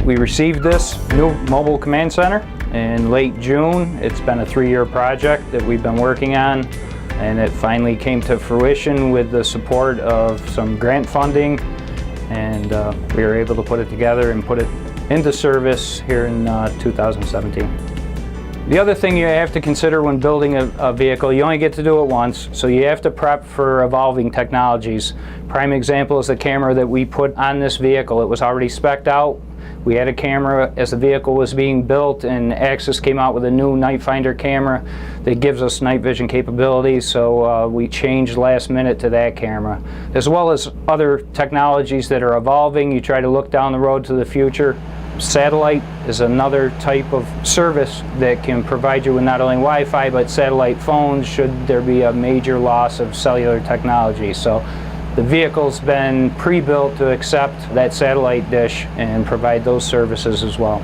We received this new mobile command center in late June. It's been a 3-year project that we've been working on, and it finally came to fruition with the support of some grant funding, and we were able to put it together and put it into service here in 2017. The other thing you have to consider when building a vehicle, you only get to do it once, so you have to prep for evolving technologies. Prime example is the camera that we put on this vehicle. It was already spec'd out. We had a camera as the vehicle was being built, and Axis came out with a new night finder camera that gives us night vision capabilities, so we changed last minute to that camera. As well as other technologies that are evolving, you try to look down the road to the future. Satellite is another type of service that can provide you with not only Wi-Fi but satellite phones should there be a major loss of cellular technology. So the vehicle's been pre-built to accept that satellite dish and provide those services as well.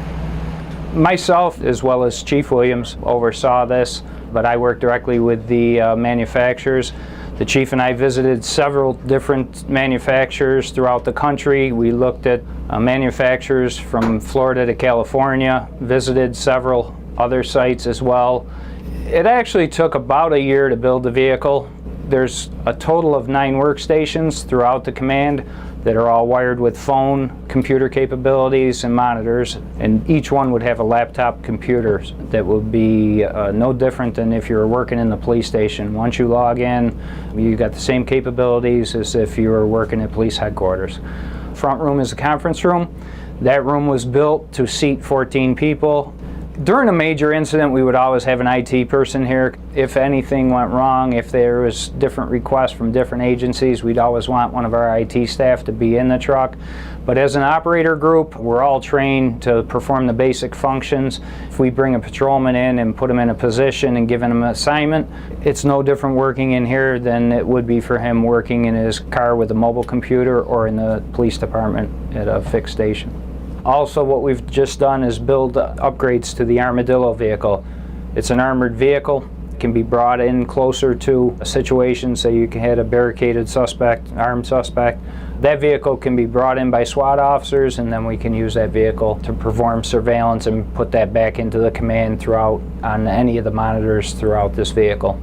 Myself, as well as Chief Williams, oversaw this, but I worked directly with the manufacturers. The Chief and I visited several different manufacturers throughout the country. We looked at manufacturers from Florida to California, visited several other sites as well. It actually took about a year to build the vehicle. There's a total of 9 workstations throughout the command that are all wired with phone, computer capabilities, and monitors, and each one would have a laptop computer that would be no different than if you were working in the police station. Once you log in, you got the same capabilities as if you were working at police headquarters. Front room is a conference room. That room was built to seat 14 people. During a major incident, we would always have an IT person here. If anything went wrong, if there was different requests from different agencies, we'd always want one of our IT staff to be in the truck. But as an operator group, we're all trained to perform the basic functions. If we bring a patrolman in and put him in a position and give him an assignment, it's no different working in here than it would be for him working in his car with a mobile computer or in the police department at a fixed station. Also, what we've just done is build upgrades to the Armadillo vehicle. It's an armored vehicle. It can be brought in closer to a situation, so you can hit a barricaded suspect, armed suspect. That vehicle can be brought in by SWAT officers, and then we can use that vehicle to perform surveillance and put that back into the command throughout on any of the monitors throughout this vehicle.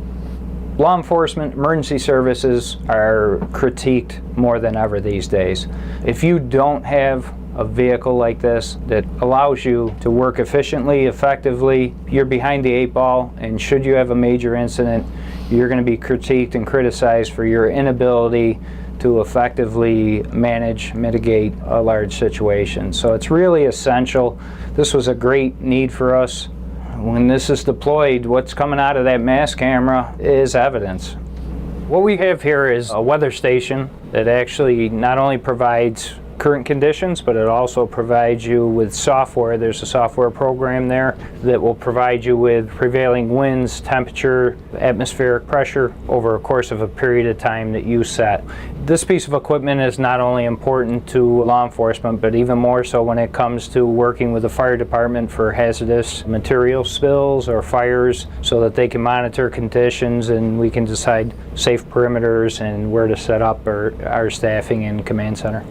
Law enforcement, emergency services are critiqued more than ever these days. If you don't have a vehicle like this that allows you to work efficiently, effectively, you're behind the 8 ball, and should you have a major incident, you're going to be critiqued and criticized for your inability to effectively manage, mitigate a large situation. So it's really essential. This was a great need for us. When this is deployed, what's coming out of that mass camera is evidence. What we have here is a weather station that actually not only provides current conditions, but it also provides you with software. There's a software program there that will provide you with prevailing winds, temperature, atmospheric pressure over a course of a period of time that you set. This piece of equipment is not only important to law enforcement, but even more so when it comes to working with the fire department for hazardous material spills or fires, so that they can monitor conditions and we can decide safe perimeters and where to set up our staffing in command center.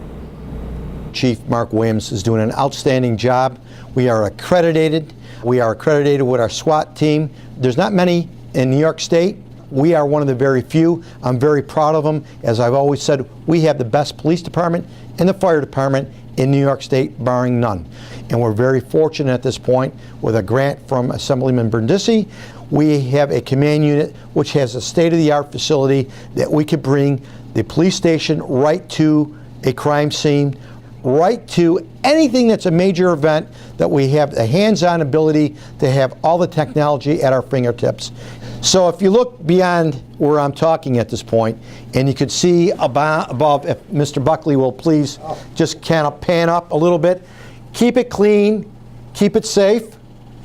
Chief Mark Williams is doing an outstanding job. We are accredited. We are accredited with our SWAT team. There's not many in New York State. We are one of the very few. I'm very proud of them. As I've always said, we have the best police department and the fire department in New York State, barring none. And we're very fortunate at this point with a grant from Assemblyman Brindisi. We have a command unit which has a state-of-the-art facility that we could bring the police station right to a crime scene, right to anything that's a major event, that we have the hands-on ability to have all the technology at our fingertips. So if you look beyond where I'm talking at this point, and you could see above, if Mr. Buckley will please just kind of pan up a little bit. Keep it clean, keep it safe.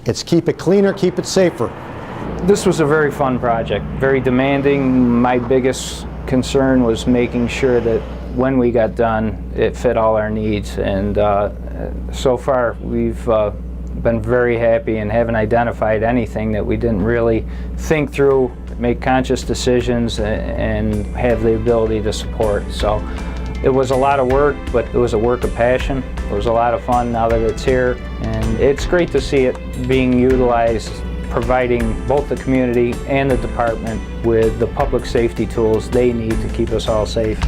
It's keep it cleaner, keep it safer. This was a very fun project, very demanding. My biggest concern was making sure that when we got done, it fit all our needs, and so far we've been very happy and haven't identified anything that we didn't really think through, make conscious decisions, and have the ability to support. So It was a lot of work, but it was a work of passion. It was a lot of fun now that it's here, and it's great to see it being utilized, providing both the community and the department with the public safety tools they need to keep us all safe.